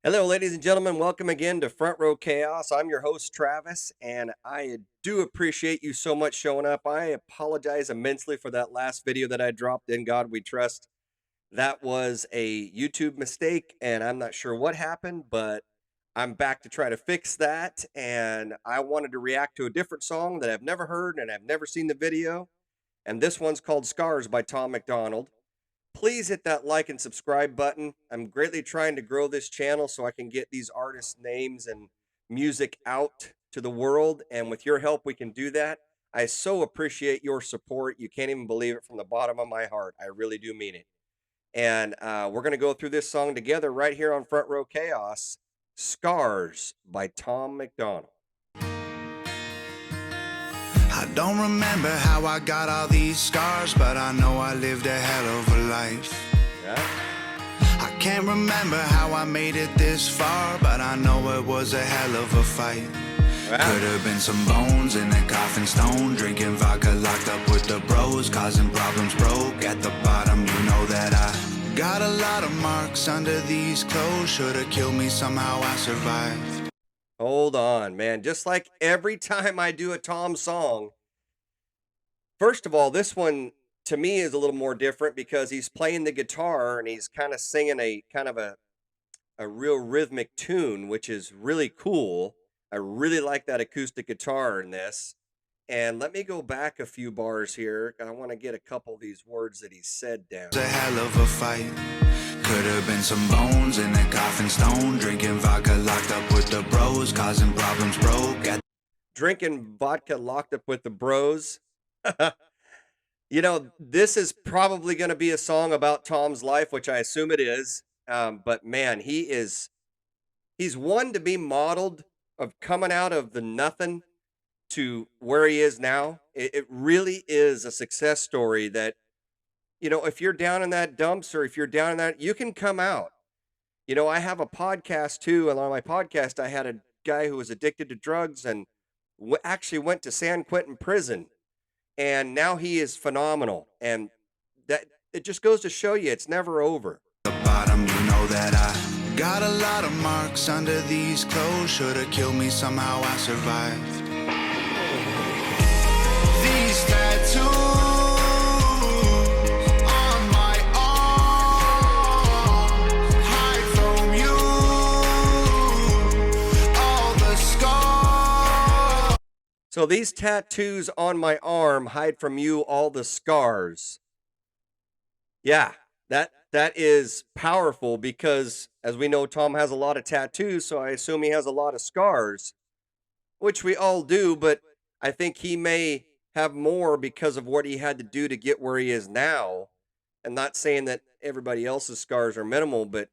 Hello, ladies and gentlemen. Welcome again to Front Row Chaos. I'm your host, Travis, and I do appreciate you so much showing up. I apologize immensely for that last video that I dropped. In God We Trust. That was a YouTube mistake, and I'm not sure what happened, but I'm back to try to fix that. And I wanted to react to a different song that I've never heard and I've never seen the video. And this one's called Scars by Tom MacDonald. Please hit that like and subscribe button. I'm greatly trying to grow this channel so I can get these artists' names and music out to the world. And with your help, we can do that. I so appreciate your support. You can't even believe it from the bottom of my heart. I really do mean it. And we're going to go through this song together right here on Front Row Chaos. Scars by Tom MacDonald. I don't remember how I got all these scars, but I know I lived a hell of a life. Yeah. I can't remember how I made it this far, but I know it was a hell of a fight. Could have been some bones in a coffin stone, drinking vodka, locked up with the bros, causing problems, broke at the bottom. You know that I got a lot of marks under these clothes. Should have killed me, somehow I survived. Hold on, man. Just like every time I do a Tom song, first of all, this one to me is a little more different because he's playing the guitar and he's kind of singing a kind of a real rhythmic tune, which is really cool. I really like that acoustic guitar in this. And let me go back a few bars here. I want to get a couple of these words that he said down. It's a hell of a fight. Could have been some bones in a coffin stone, drinking vodka, locked up with the bros, causing problems, broke at Drinking vodka, locked up with the bros. You know, this is probably going to be a song about Tom's life, which I assume it is. But man, he's one to be modeled of coming out of the nothing to where he is now. It really is a success story that, you know, if you're down in that dumps or if you're down in that, you can come out. You know, I have a podcast too. And on my podcast, I had a guy who was addicted to drugs and actually went to San Quentin prison. And now he is phenomenal. And that it just goes to show you it's never over. the bottom. You know that I got a lot of marks under these clothes. Should have killed me, somehow I survived. These tattoos on my arm hide from you all the scars. So these tattoos on my arm hide from you all the scars. Yeah, that is powerful because as we know, Tom has a lot of tattoos, so I assume he has a lot of scars, which we all do, but I think he may have more because of what he had to do to get where he is now. And not saying that everybody else's scars are minimal, but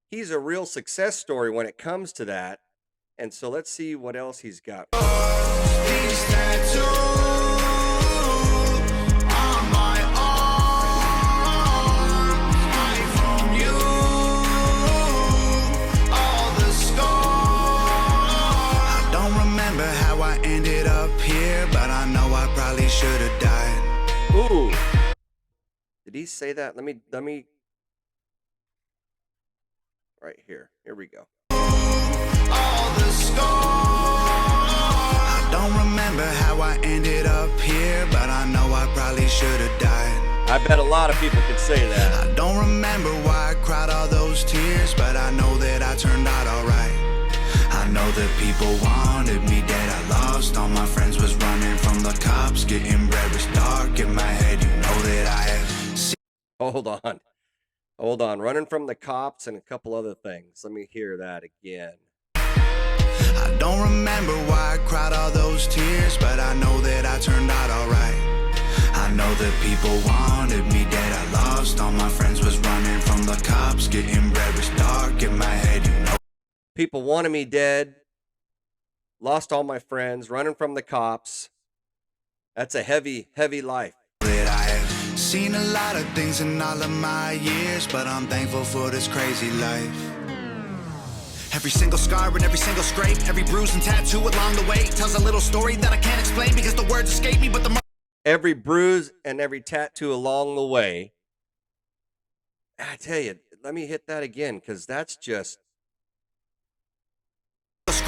he's a real success story when it comes to that. And so let's see what else he's got. These tattoos on my arm hide from you all the scars. I don't remember how I ended up here, but I know I probably should have died. Ooh. Did he say that? Let me right here. Here we go. All the scars. I don't remember how I ended up here, but I know I probably should have died. I bet a lot of people could say that. I don't remember why I cried all those tears, but I know that I turned out alright. I know that people wanted me dead. I lost all my friends, was running from the cops, getting bread was dark in my head. You know that I have seen. Hold on. Hold on. Running from the cops and a couple other things. Let me hear that again. I don't remember why I cried all those tears, but I know that I turned out alright. I know that people wanted me dead. I lost all my friends, was running from the cops, getting bread was dark in my head. You know People wanted me dead. Lost all my friends. Running from the cops. That's a heavy, heavy life. that I have seen a lot of things in all of my years, but I'm thankful for this crazy life. Every single scar and every single scrape, every bruise and tattoo along the way tells a little story that I can't explain because the words escape me, but the Every bruise and every tattoo along the way. I tell you, let me hit that again because that's just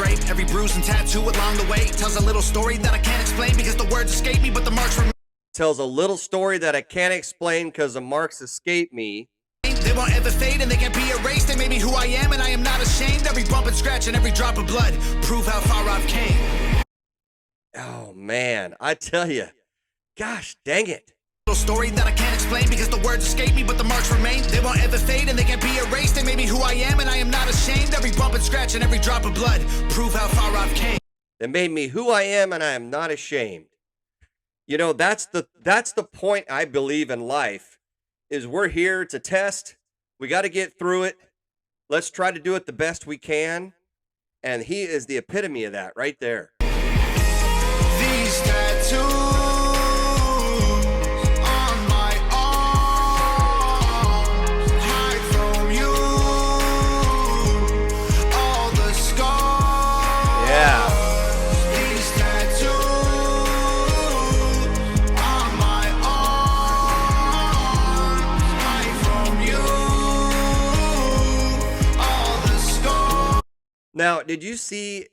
scrape. Every bruise and tattoo along the way tells a little story that I can't explain because the words escape me, but the marks remain. Tells a little story that I can't explain because the marks escape me. They won't ever fade and they can't be erased. They made me who I am and I am not ashamed. Every bump and scratch and every drop of blood prove how far I've came. Oh man, I tell you, gosh dang it. Story that I can't explain because the words escape me, but the marks remain. They won't ever fade and they can't be erased. They made me who I am and I am not ashamed. Every bump and scratch and every drop of blood prove how far I've came. They made me who I am and I am not ashamed. You know, that's the point I believe in life is we're here to test. We got to get through it. Let's try to do it the best we can. And he is the epitome of that right there. These tattoos Now, did you see,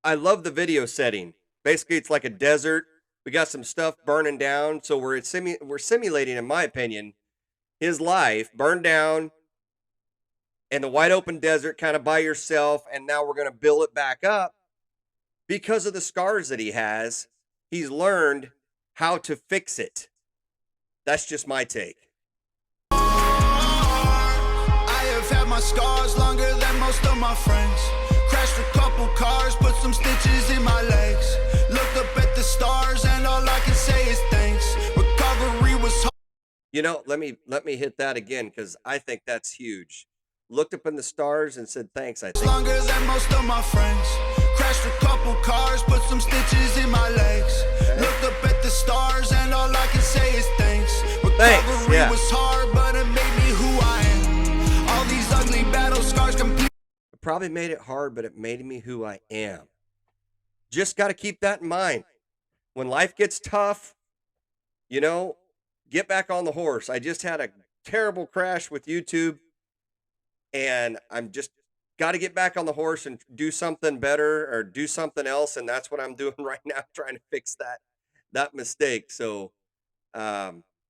I love the video setting. Basically, it's like a desert. We got some stuff burning down. So we're simulating, in my opinion, his life burned down in the wide open desert kind of by yourself. And now we're going to build it back up because of the scars that he has. He's learned how to fix it. That's just my take. I have had my scars longer than most of my friends. Crashed a couple cars, put some stitches in my legs. Looked up at the stars and all I can say is thanks. Recovery was hard. You know, let me hit that again because I think that's huge. Looked up in the stars and said thanks, I think. Longer than most of my friends. Crashed a couple cars, put some stitches in my legs. Okay. Looked up at the stars and all I can say is thanks. Recovery was hard, but it made me who I am. All these ugly battle scars complete. It probably made it hard, but it made me who I am. Just got to keep that in mind. When life gets tough, you know, get back on the horse. I just had a terrible crash with YouTube, and I'm just got to get back on the horse and do something better or do something else. And that's what I'm doing right now, trying to fix that mistake. So,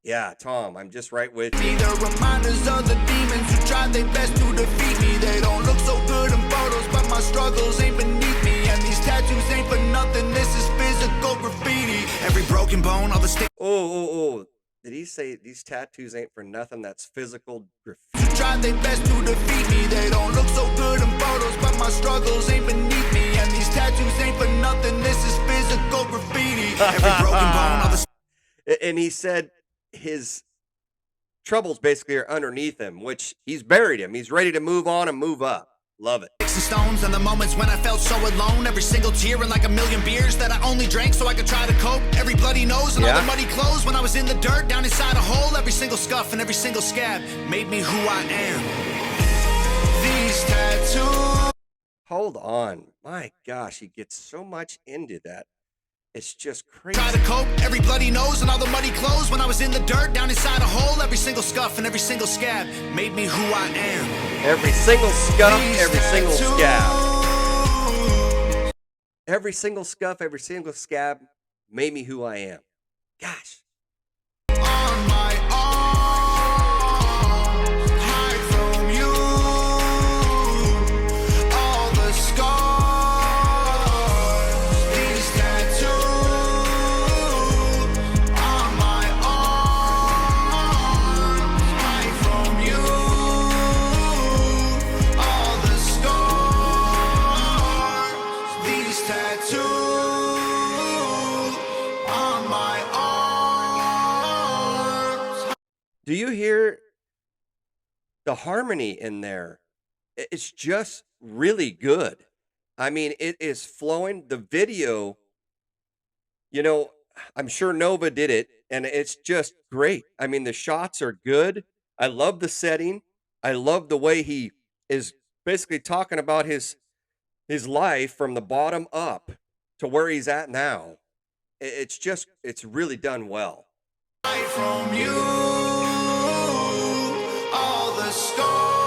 yeah, Tom, I'm just right with you. They're reminders of the demons who tried their best to defeat me. They don't look so good in photos, but my struggles ain't beneath me. And these tattoos ain't for nothing. This is physical graffiti. Every broken bone, all the stick. Oh. Did he say these tattoos ain't for nothing? That's physical graffiti. Who tried their best to defeat me. They don't look so good in photos, but my struggles ain't beneath me. And these tattoos ain't for nothing. This is physical graffiti. Every broken bone, all the. And he said his troubles basically are underneath him, which he's buried him. He's ready to move on and move up. Love it. Stones and the moments when I felt so alone. Every single tear and like a million beers that I only drank so I could try to cope. Every bloody nose and all the muddy clothes when I was in the dirt down inside a hole. Every single scuff and every single scab made me who I am. These tattoos. Hold on. My gosh, he gets so much into that. It's just crazy. Try to cope. Every bloody nose and all the muddy clothes when I was in the dirt down inside a hole. Every single scuff and every single scab made me who I am. Every single scuff, every single scab. Every single scuff, every single scab made me who I am. Gosh. On my arms, hide from you. All the scars, these tattoos. On my arms, hide from you. All the scars, these tattoos. On my arms. Do you hear the harmony in there? It's just really good. I mean, it is flowing. The video, you know, I'm sure Nova did it, and it's just great. I mean, the shots are good. I love the setting. I love the way he is basically talking about his life from the bottom up to where he's at now. It's really done well. From you, all the scars.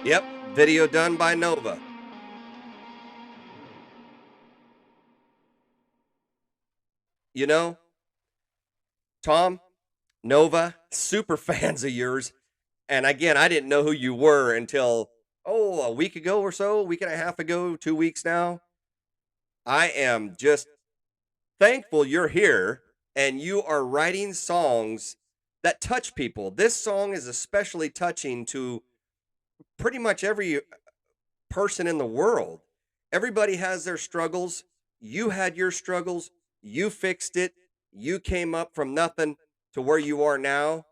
Yep, Video done by Nova. You know, Tom, Nova, super fans of yours. And again, I didn't know who you were until, a week ago or so, a week and a half ago, 2 weeks now. I am just thankful you're here and you are writing songs that touch people. This song is especially touching to pretty much every person in the world. Everybody has their struggles. You had your struggles. You fixed it. You came up from nothing to where you are now.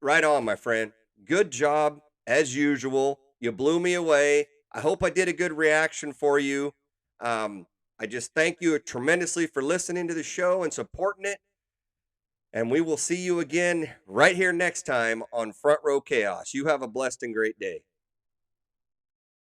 Right on, my friend. Good job, as usual. You blew me away. I hope I did a good reaction for you. I just thank you tremendously for listening to the show and supporting it. And we will see you again right here next time on Front Row Chaos. You have a blessed and great day.